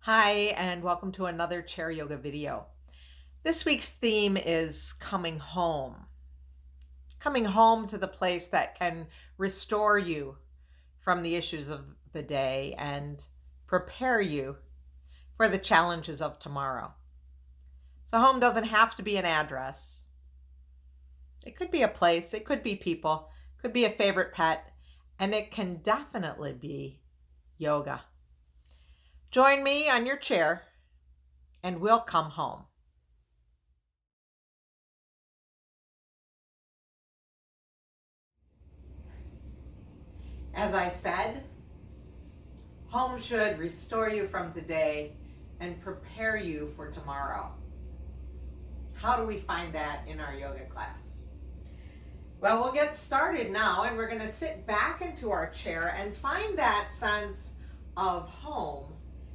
Hi, and welcome to another chair yoga video. This week's theme is coming home. Coming home to the place that can restore you from the issues of the day and prepare you for the challenges of tomorrow. So home doesn't have to be an address. It could be a place, it could be people, it could be a favorite pet, and it can definitely be yoga. Join me on your chair and we'll come home. As I said, home should restore you from today and prepare you for tomorrow. How do we find that in our yoga class? Well, we'll get started now, and we're going to sit back into our chair and find that sense of home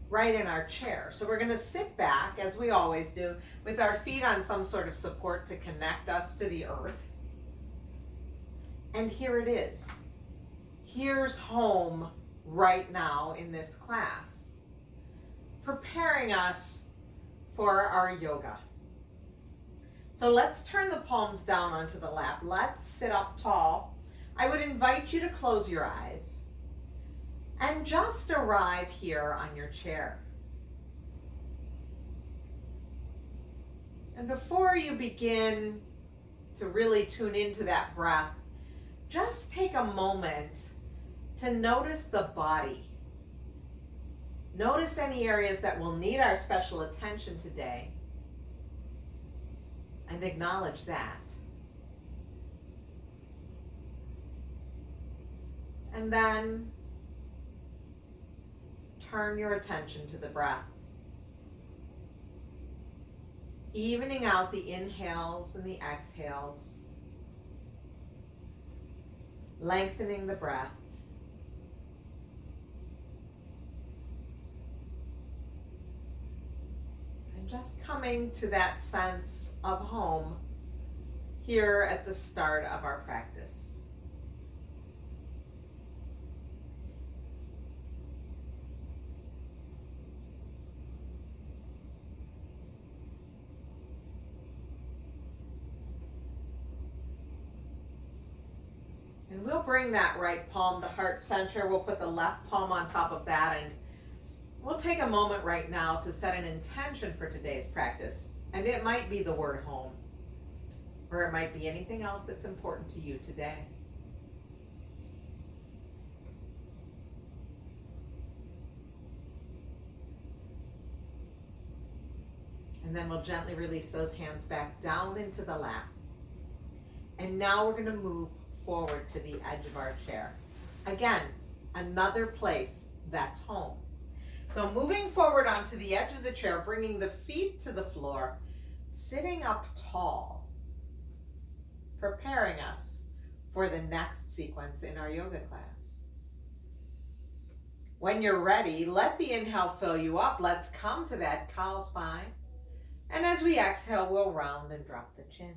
right in our chair. So we're going to sit back, as we always do, with our feet on some sort of support to connect us to the earth. And here it is. Here's home right now in this class, preparing us for our yoga. So let's turn the palms down onto the lap. Let's sit up tall. I would invite you to close your eyes and just arrive here on your chair. And before you begin to really tune into that breath, just take a moment to notice the body. Notice any areas that will need our special attention today, and acknowledge that. And then turn your attention to the breath, evening out the inhales and the exhales, lengthening the breath. Just coming to that sense of home here at the start of our practice. And we'll bring that right palm to heart center. We'll put the left palm on top of that, and we'll take a moment right now to set an intention for today's practice. And it might be the word home, or it might be anything else that's important to you today. And then we'll gently release those hands back down into the lap. And now we're going to move forward to the edge of our chair. Again, another place that's home. So moving forward onto the edge of the chair, bringing the feet to the floor, sitting up tall, preparing us for the next sequence in our yoga class. When you're ready, let the inhale fill you up. Let's come to that cow spine. And as we exhale, we'll round and drop the chin.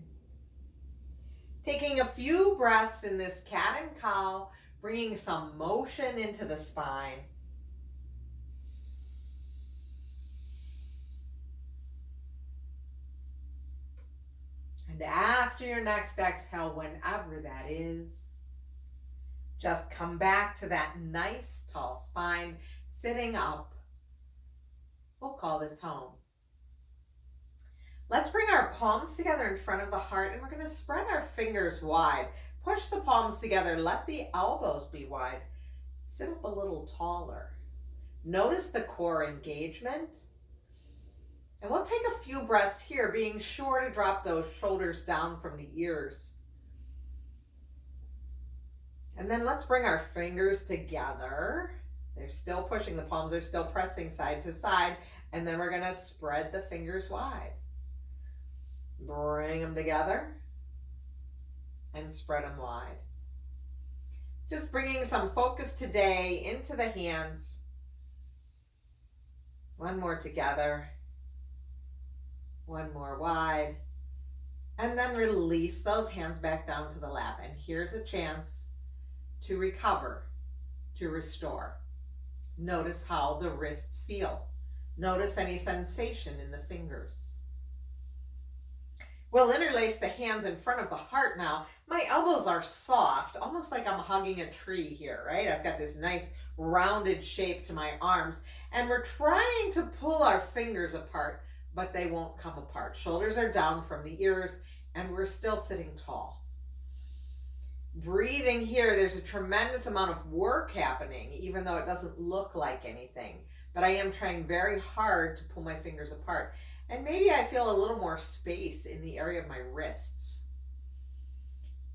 Taking a few breaths in this cat and cow, bringing some motion into the spine. And after your next exhale, whenever that is, just come back to that nice tall spine, sitting up. We'll call this home. Let's bring our palms together in front of the heart, and we're going to spread our fingers wide. Push the palms together, let the elbows be wide. Sit up a little taller. Notice the core engagement. And we'll take a few breaths here, being sure to drop those shoulders down from the ears. And then let's bring our fingers together. They're still pushing, the palms are still pressing side to side. And then we're going to spread the fingers wide. Bring them together and spread them wide. Just bringing some focus today into the hands. One more together. One more wide. And then release those hands back down to the lap. And here's a chance to recover, to restore. Notice how the wrists feel. Notice any sensation in the fingers. We'll interlace the hands in front of the heart now. My elbows are soft, almost like I'm hugging a tree here, right? I've got this nice rounded shape to my arms, and we're trying to pull our fingers apart, but they won't come apart. Shoulders are down from the ears, and we're still sitting tall. Breathing here, there's a tremendous amount of work happening, even though it doesn't look like anything. But I am trying very hard to pull my fingers apart. And maybe I feel a little more space in the area of my wrists.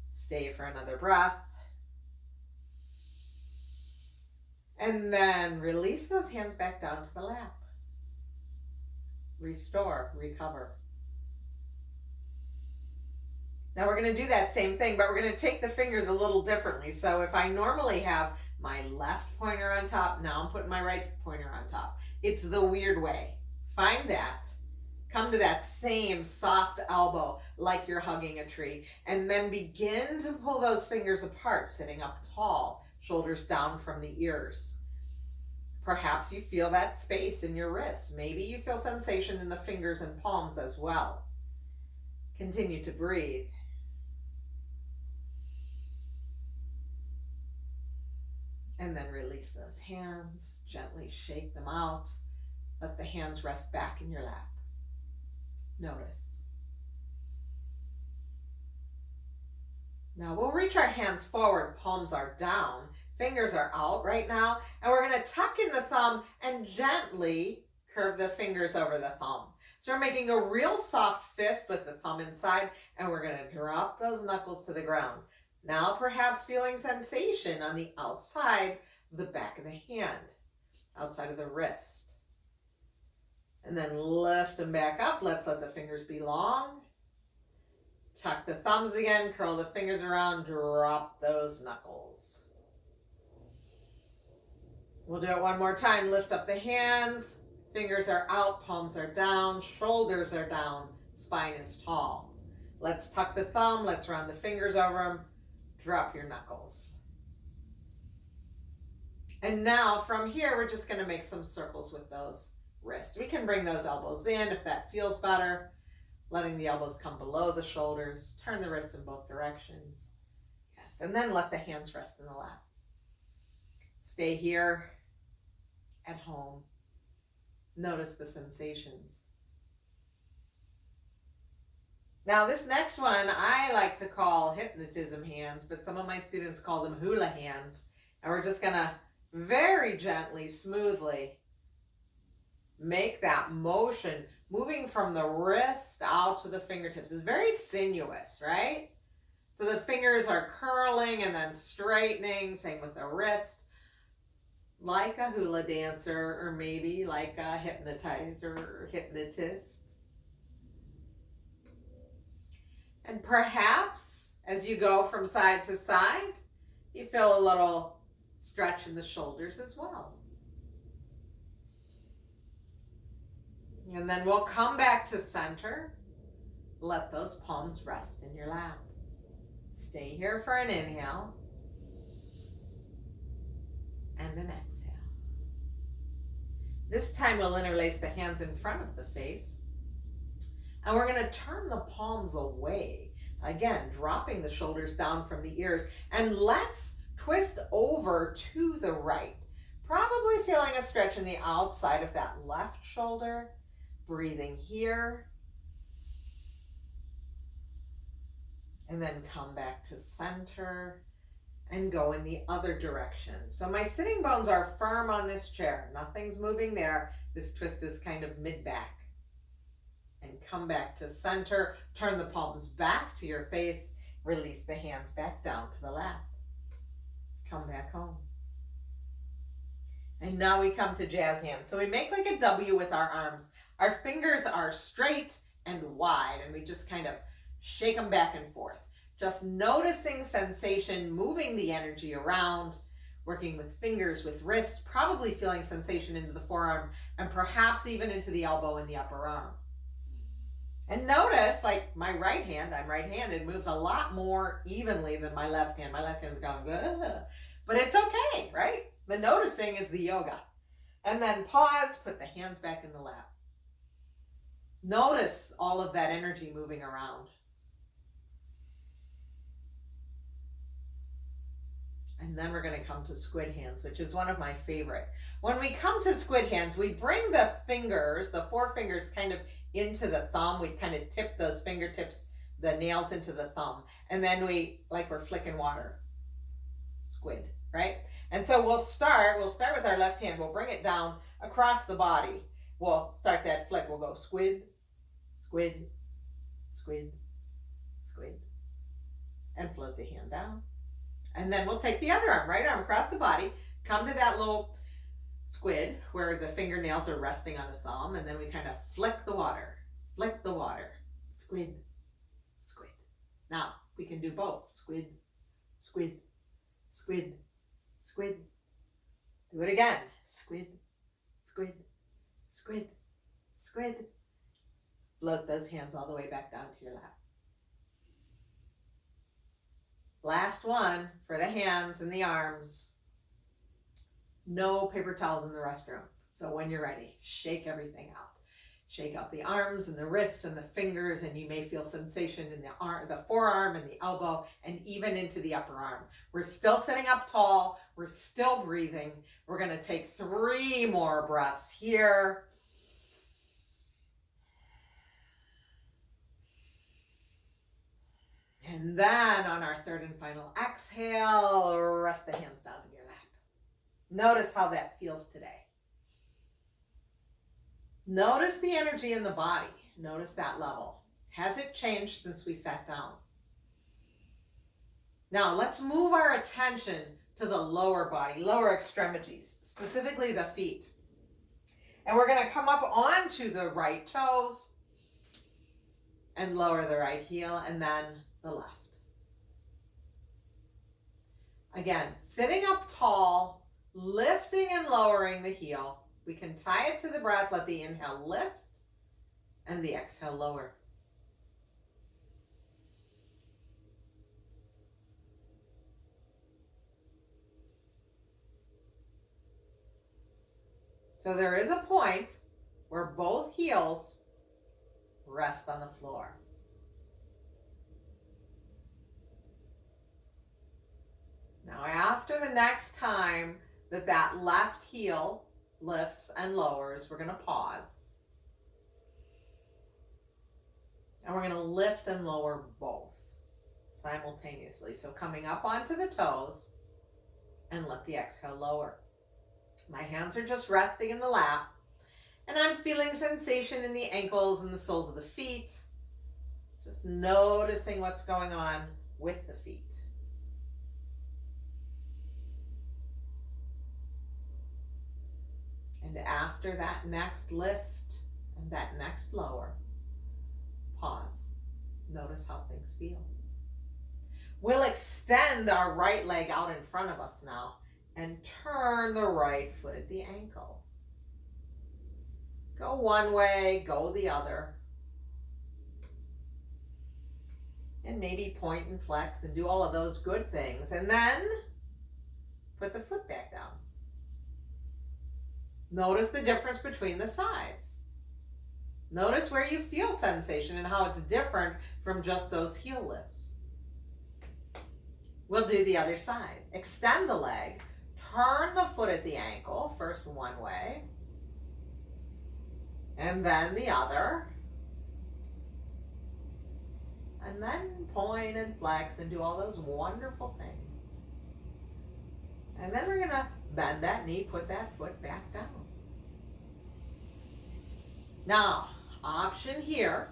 Stay for another breath. And then release those hands back down to the lap. Restore, recover. Now we're going to do that same thing, but we're going to take the fingers a little differently. So if I normally have my left pointer on top, now I'm putting my right pointer on top. It's the weird way. Find that. Come to that same soft elbow like you're hugging a tree, and then begin to pull those fingers apart, sitting up tall, shoulders down from the ears. Perhaps you feel that space in your wrists. Maybe you feel sensation in the fingers and palms as well. Continue to breathe. And then release those hands, gently shake them out. Let the hands rest back in your lap. Notice. Now we'll reach our hands forward, palms are down, fingers are out right now, and we're going to tuck in the thumb and gently curve the fingers over the thumb. So we're making a real soft fist with the thumb inside, and we're going to drop those knuckles to the ground. Now perhaps feeling sensation on the outside of the back of the hand, outside of the wrist. And then lift them back up. Let's let the fingers be long. Tuck the thumbs again, curl the fingers around, drop those knuckles. We'll do it one more time. Lift up the hands, fingers are out, palms are down, shoulders are down, spine is tall. Let's tuck the thumb, let's round the fingers over them, drop your knuckles. And now from here, we're just going to make some circles with those wrists. We can bring those elbows in if that feels better. Letting the elbows come below the shoulders. Turn the wrists in both directions. Yes, and then let the hands rest in the lap. Stay here at home. Notice the sensations. Now this next one I like to call hypnotism hands, but some of my students call them hula hands. And we're just going to very gently, smoothly make that motion, moving from the wrist out to the fingertips. It's very sinuous, right? So the fingers are curling and then straightening, same with the wrist, like a hula dancer or maybe like a hypnotizer or hypnotist. And perhaps as you go from side to side, you feel a little stretch in the shoulders as well. And then we'll come back to center. Let those palms rest in your lap. Stay here for an inhale and an exhale. This time we'll interlace the hands in front of the face. And we're going to turn the palms away. Again, dropping the shoulders down from the ears. And let's twist over to the right. Probably feeling a stretch in the outside of that left shoulder. Breathing here. And then come back to center and go in the other direction. So my sitting bones are firm on this chair. Nothing's moving there. This twist is kind of mid-back. And come back to center. Turn the palms back to your face. Release the hands back down to the lap. Come back home. And now we come to jazz hands. So we make like a W with our arms. Our fingers are straight and wide, and we just kind of shake them back and forth. Just noticing sensation, moving the energy around, working with fingers, with wrists, probably feeling sensation into the forearm, and perhaps even into the elbow and the upper arm. And notice, like my right hand, I'm right-handed, moves a lot more evenly than my left hand. My left hand's going, ugh. But it's okay, right? The noticing is the yoga. And then pause, put the hands back in the lap. Notice all of that energy moving around. And then we're going to come to squid hands, which is one of my favorite. When we come to squid hands, we bring the fingers, the four fingers, kind of into the thumb. We kind of tip those fingertips, the nails into the thumb. And then like we're flicking water. Squid, right? And so we'll start with our left hand. We'll bring it down across the body. We'll start that flick. We'll go squid, squid, squid, squid. And float the hand down. And then we'll take the other arm, right arm across the body, come to that little squid where the fingernails are resting on the thumb, and then we kind of flick the water, squid, squid. Now, we can do both, squid, squid, squid, squid. Do it again, squid, squid, squid, squid. Float those hands all the way back down to your lap. Last one for the hands and the arms. No paper towels in the restroom. So when you're ready, shake everything out. Shake out the arms and the wrists and the fingers, and you may feel sensation in the forearm and the elbow, and even into the upper arm. We're still sitting up tall. We're still breathing. We're going to take 3 more breaths here. And then on our third and final exhale, rest the hands down in your lap. Notice how that feels today. Notice the energy in the body. Notice that level. Has it changed since we sat down? Now let's move our attention to the lower body, lower extremities, specifically the feet. And we're going to come up onto the right toes and lower the right heel, and then the left. Again, sitting up tall, lifting and lowering the heel. We can tie it to the breath, let the inhale lift and the exhale lower. So there is a point where both heels rest on the floor. Now, after the next time that left heel lifts and lowers, we're going to pause. And we're going to lift and lower both simultaneously. So coming up onto the toes and let the exhale lower. My hands are just resting in the lap, and I'm feeling sensation in the ankles and the soles of the feet. Just noticing what's going on with the feet. And after that next lift and that next lower, pause. Notice how things feel. We'll extend our right leg out in front of us now and turn the right foot at the ankle. Go one way, go the other. And maybe point and flex and do all of those good things. And then put the foot back down. Notice the difference between the sides. Notice where you feel sensation and how it's different from just those heel lifts. We'll do the other side. Extend the leg. Turn the foot at the ankle, first one way, and then the other. And then point and flex and do all those wonderful things. And then we're going to bend that knee, put that foot back down. Now, option here.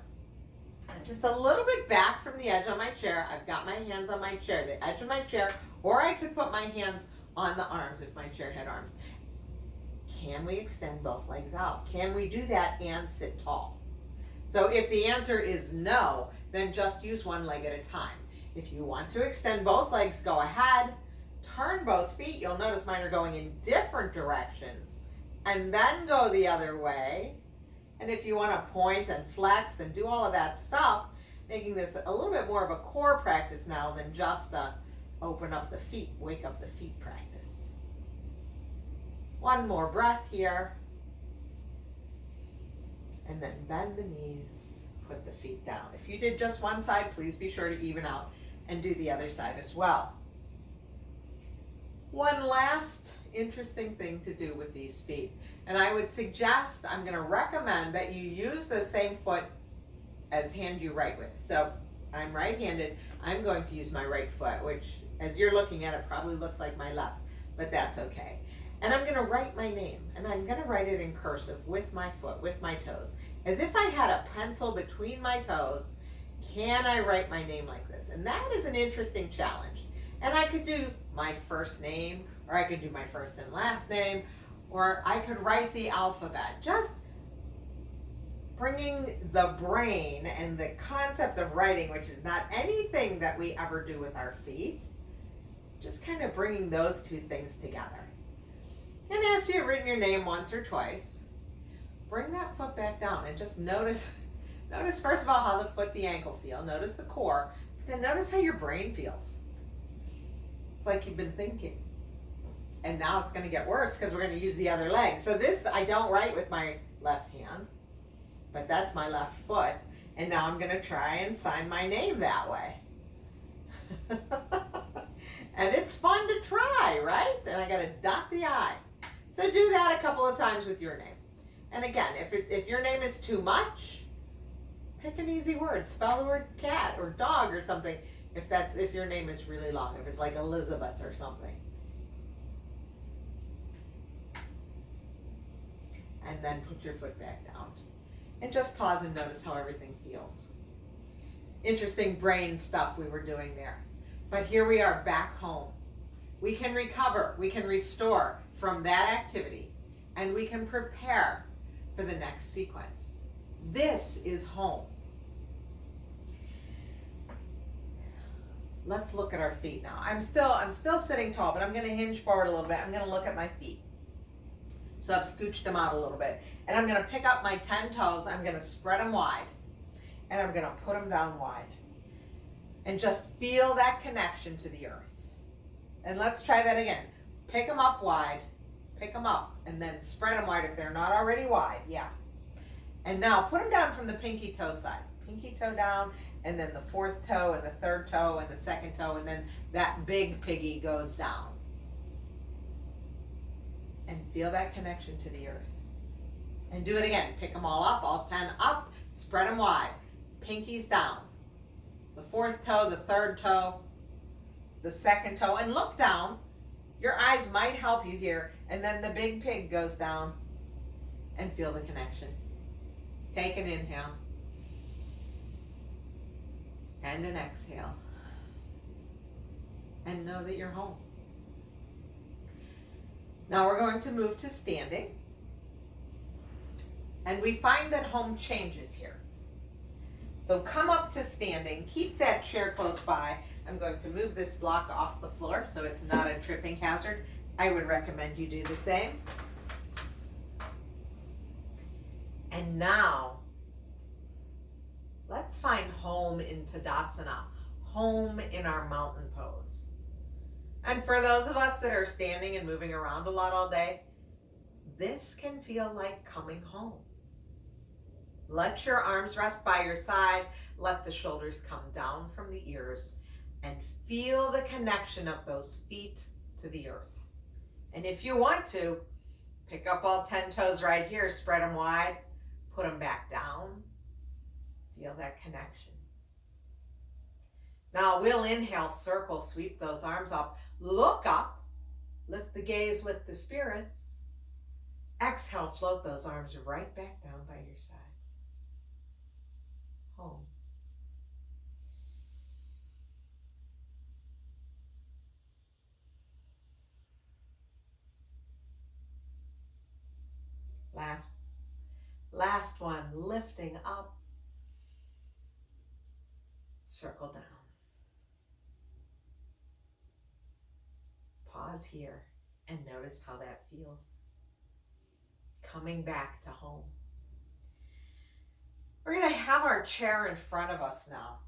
I'm just a little bit back from the edge on my chair. I've got my hands on my chair, the edge of my chair, or I could put my hands on the arms if my chair had arms. Can we extend both legs out? Can we do that and sit tall? So if the answer is no, then just use one leg at a time. If you want to extend both legs, go ahead. Turn both feet. You'll notice mine are going in different directions. And then go the other way. And if you want to point and flex and do all of that stuff, making this a little bit more of a core practice now than just a open up the feet, wake up the feet practice. One more breath here. And then bend the knees, put the feet down. If you did just one side, please be sure to even out and do the other side as well. One last interesting thing to do with these feet, and I would suggest, I'm going to recommend that you use the same foot as hand you write with. So I'm right-handed. I'm going to use my right foot, which as you're looking at it probably looks like my left, but that's okay. And I'm going to write my name, and I'm going to write it in cursive with my foot, with my toes. As if I had a pencil between my toes, can I write my name like this? And that is an interesting challenge. And I could do my first name, or I could do my first and last name, or I could write the alphabet. Just bringing the brain and the concept of writing, which is not anything that we ever do with our feet, just kind of bringing those two things together. And after you've written your name once or twice, bring that foot back down and just notice first of all how the foot, the ankle feel. Notice the core, but then notice how your brain feels. It's like you've been thinking. And now it's going to get worse because we're going to use the other leg. So this, I don't write with my left hand, but that's my left foot. And now I'm going to try and sign my name that way. And it's fun to try, right? And I got to dot the I. So do that a couple of times with your name. And again, if your name is too much, pick an easy word. Spell the word cat or dog or something. If your name is really long, if it's like Elizabeth or something. And then put your foot back down. And just pause and notice how everything feels. Interesting brain stuff we were doing there. But here we are back home. We can recover, we can restore from that activity, and we can prepare for the next sequence. This is home. Let's look at our feet now. I'm still sitting tall, but I'm going to hinge forward a little bit. I'm going to look at my feet. So I've scooched them out a little bit. And I'm going to pick up my 10 toes. I'm going to spread them wide. And I'm going to put them down wide. And just feel that connection to the earth. And let's try that again. Pick them up wide. Pick them up. And then spread them wide if they're not already wide. Yeah. And now put them down from the pinky toe side. Pinky toe down. And then the fourth toe and the third toe and the second toe. And then that big piggy goes down. And feel that connection to the earth. And do it again. Pick them all up, all 10 up, spread them wide. Pinkies down. The fourth toe, the third toe, the second toe, and look down. Your eyes might help you here. And then the big pig goes down and feel the connection. Take an inhale and an exhale. And know that you're home. Now we're going to move to standing. And we find that home changes here. So come up to standing. Keep that chair close by. I'm going to move this block off the floor so it's not a tripping hazard. I would recommend you do the same. And now, let's find home in Tadasana, home in our mountain pose. And for those of us that are standing and moving around a lot all day, this can feel like coming home. Let your arms rest by your side. Let the shoulders come down from the ears and feel the connection of those feet to the earth. And if you want to, pick up all 10 toes right here, spread them wide, put them back down. Feel that connection. Now we'll inhale, circle, sweep those arms up, look up, lift the gaze, lift the spirits. Exhale, float those arms right back down by your side. Home. Last one, lifting up, circle down. Pause here and notice how that feels. Coming back to home. We're going to have our chair in front of us now.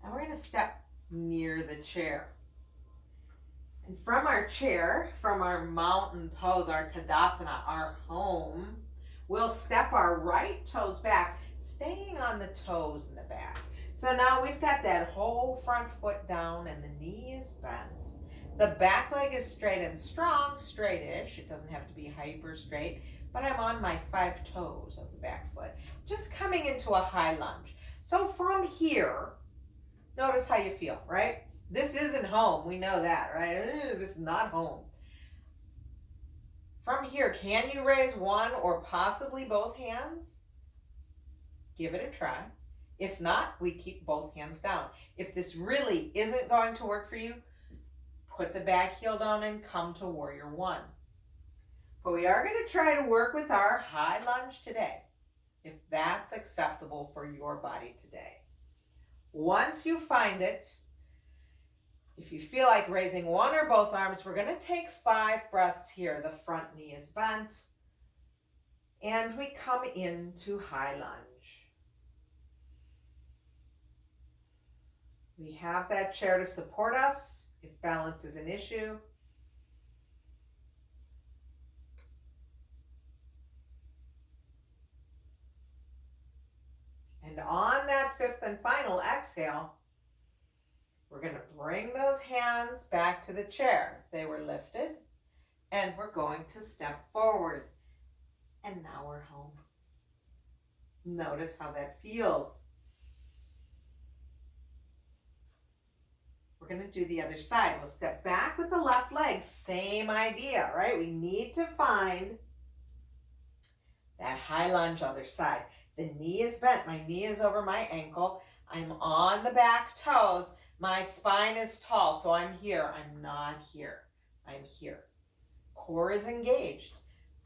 And we're going to step near the chair. And from our chair, from our mountain pose, our Tadasana, our home, we'll step our right toes back, staying on the toes in the back. So now we've got that whole front foot down and the knee is bent. The back leg is straight and strong, straightish. It doesn't have to be hyper straight, but I'm on my 5 toes of the back foot, just coming into a high lunge. So from here, notice how you feel, right? This isn't home, we know that, right? This is not home. From here, can you raise one or possibly both hands? Give it a try. If not, we keep both hands down. If this really isn't going to work for you, put the back heel down and come to warrior one. But we are going to try to work with our high lunge today, if that's acceptable for your body today. Once you find it, if you feel like raising one or both arms, we're going to take 5 breaths here. The front knee is bent, and we come into high lunge. We have that chair to support us if balance is an issue. And on that 5th and final exhale, we're going to bring those hands back to the chair if they were lifted, and we're going to step forward. And now we're home. Notice how that feels. We're going to do the other side. We'll step back with the left leg. Same idea, right? We need to find that high lunge other side. The knee is bent. My knee is over my ankle. I'm on the back toes. My spine is tall, so I'm here. I'm not here. I'm here. Core is engaged.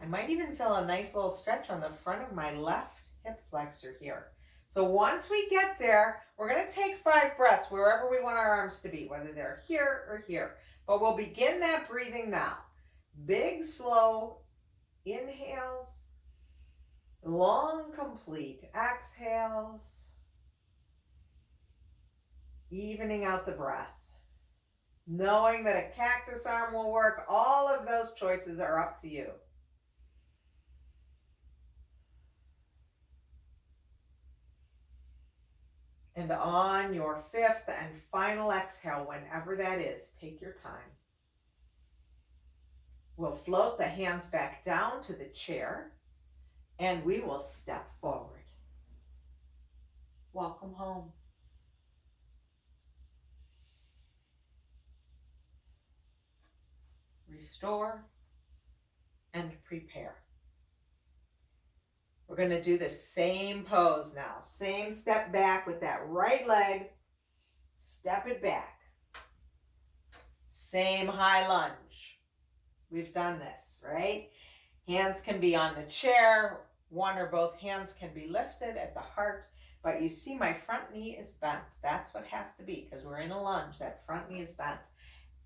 I might even feel a nice little stretch on the front of my left hip flexor here. So once we get there, we're going to take 5 breaths wherever we want our arms to be, whether they're here or here. But we'll begin that breathing now. Big, slow inhales, long, complete exhales, evening out the breath. Knowing that a cactus arm will work, all of those choices are up to you. And on your 5th and final exhale, whenever that is, take your time. We'll float the hands back down to the chair, and we will step forward. Welcome home. Restore and prepare. We're going to do the same pose now. Same step back with that right leg. Step it back. Same high lunge. We've done this, right? Hands can be on the chair. One or both hands can be lifted at the heart. But you see my front knee is bent. That's what has to be because we're in a lunge. That front knee is bent.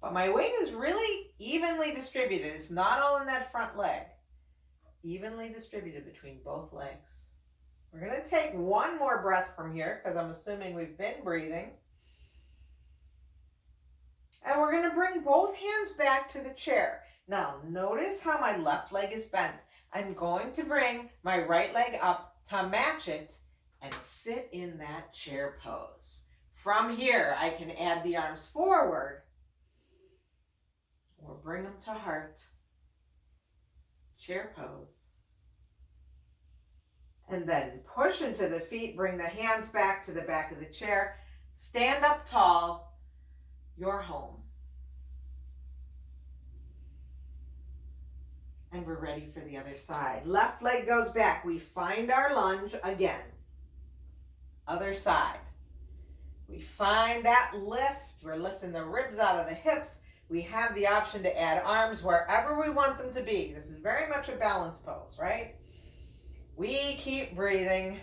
But my weight is really evenly distributed. It's not all in that front leg. Evenly distributed between both legs. We're going to take one more breath from here because I'm assuming we've been breathing. And we're going to bring both hands back to the chair. Now, notice how my left leg is bent. I'm going to bring my right leg up to match it and sit in that chair pose. From here, I can add the arms forward or bring them to heart. Chair pose. And then push into the feet, bring the hands back to the back of the chair. Stand up tall. You're home. And we're ready for the other side. Left leg goes back. We find our lunge again. Other side. We find that lift. We're lifting the ribs out of the hips. We have the option to add arms wherever we want them to be. This is very much a balance pose, right? We keep breathing.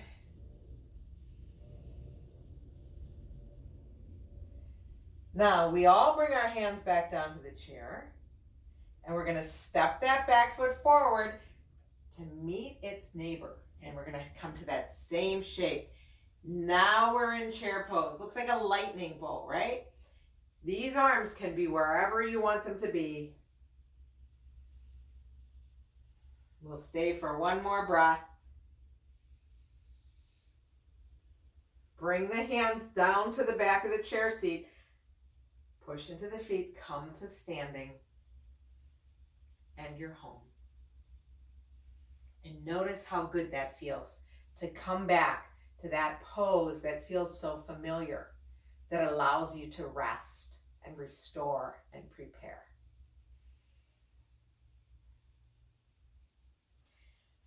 Now, we all bring our hands back down to the chair. And we're going to step that back foot forward to meet its neighbor. And we're going to come to that same shape. Now we're in chair pose. Looks like a lightning bolt, right? These arms can be wherever you want them to be. We'll stay for one more breath. Bring the hands down to the back of the chair seat. Push into the feet, come to standing, and you're home. And notice how good that feels to come back to that pose that feels so familiar, that allows you to rest and restore and prepare.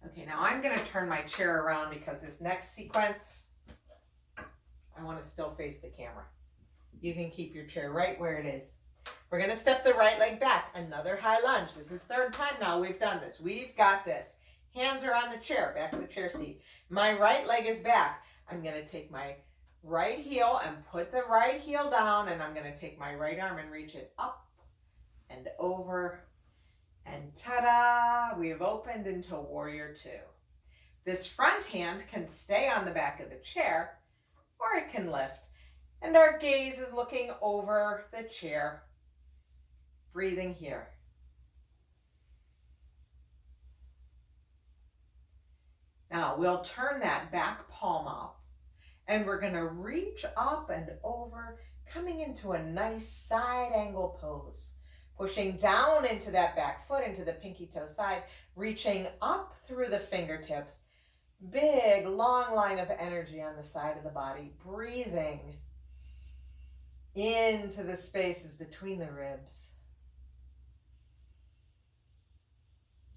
Okay, now I'm going to turn my chair around because this next sequence, I want to still face the camera. You can keep your chair right where it is. We're going to step the right leg back. Another high lunge. This is third time now we've done this. We've got this. Hands are on the chair, back of the chair seat. My right leg is back. I'm going to take my right heel and put the right heel down, and I'm going to take my right arm and reach it up and over. And ta-da! We have opened into Warrior Two. This front hand can stay on the back of the chair, or it can lift. And our gaze is looking over the chair, breathing here. Now we'll turn that back palm up, and we're going to reach up and over, coming into a nice side angle pose. Pushing down into that back foot, into the pinky toe side, reaching up through the fingertips. Big, long line of energy on the side of the body. Breathing into the spaces between the ribs.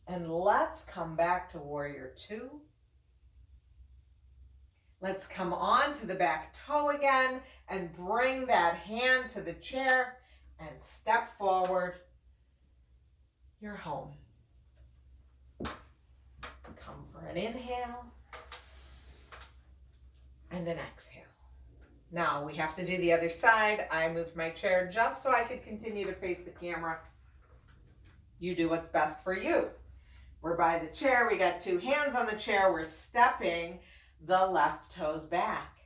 And let's come back to Warrior Two. Let's come on to the back toe again and bring that hand to the chair and step forward. You're home. Come for an inhale and an exhale. Now we have to do the other side. I moved my chair just so I could continue to face the camera. You do what's best for you. We're by the chair. We got two hands on the chair. We're stepping the left toes back.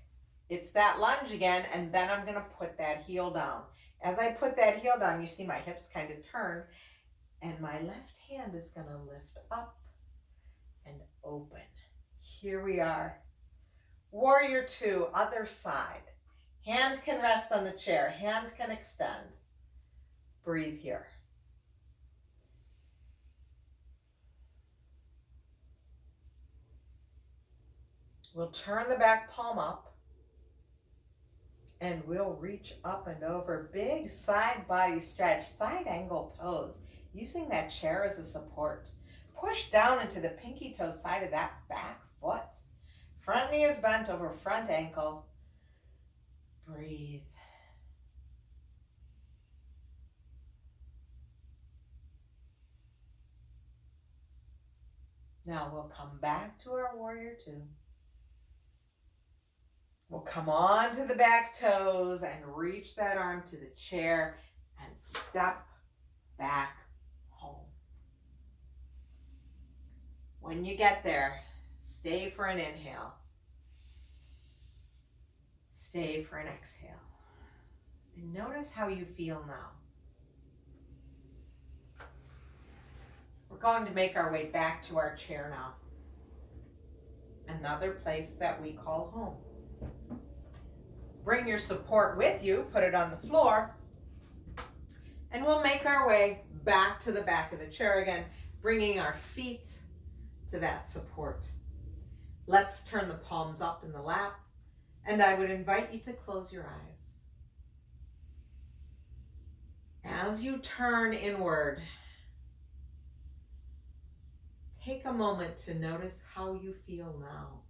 It's that lunge again, and then I'm going to put that heel down. As I put that heel down, you see my hips kind of turn, and my left hand is going to lift up and open. Here we are. Warrior Two, other side. Hand can rest on the chair. Hand can extend. Breathe here. We'll turn the back palm up, and we'll reach up and over. Big side body stretch, side angle pose, using that chair as a support. Push down into the pinky toe side of that back foot. Front knee is bent over front ankle. Breathe. Now we'll come back to our Warrior Two. We'll come on to the back toes and reach that arm to the chair and step back home. When you get there, stay for an inhale. Stay for an exhale. And notice how you feel now. We're going to make our way back to our chair now. Another place that we call home. Bring your support with you, put it on the floor, and we'll make our way back to the back of the chair again, bringing our feet to that support. Let's turn the palms up in the lap, and I would invite you to close your eyes. As you turn inward, take a moment to notice how you feel now.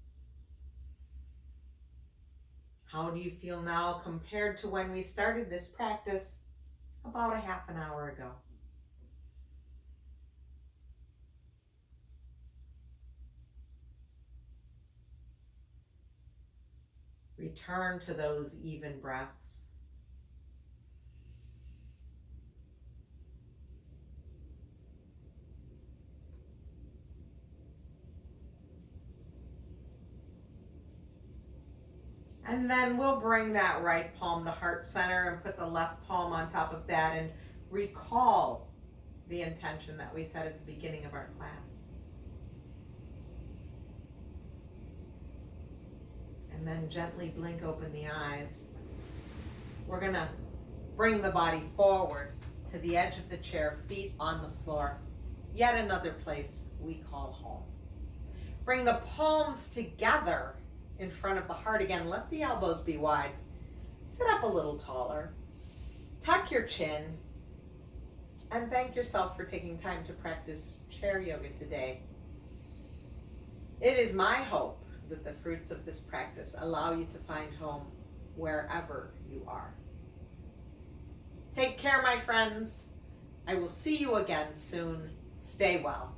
How do you feel now compared to when we started this practice about a half an hour ago? Return to those even breaths. And then we'll bring that right palm to heart center and put the left palm on top of that and recall the intention that we set at the beginning of our class. And then gently blink open the eyes. We're going to bring the body forward to the edge of the chair, feet on the floor. Yet another place we call home. Bring the palms together in front of the heart again. Let the elbows be wide. Sit up a little taller. Tuck your chin. And thank yourself for taking time to practice chair yoga today. It is my hope that the fruits of this practice allow you to find home wherever you are. Take care, my friends. I will see you again soon. Stay well.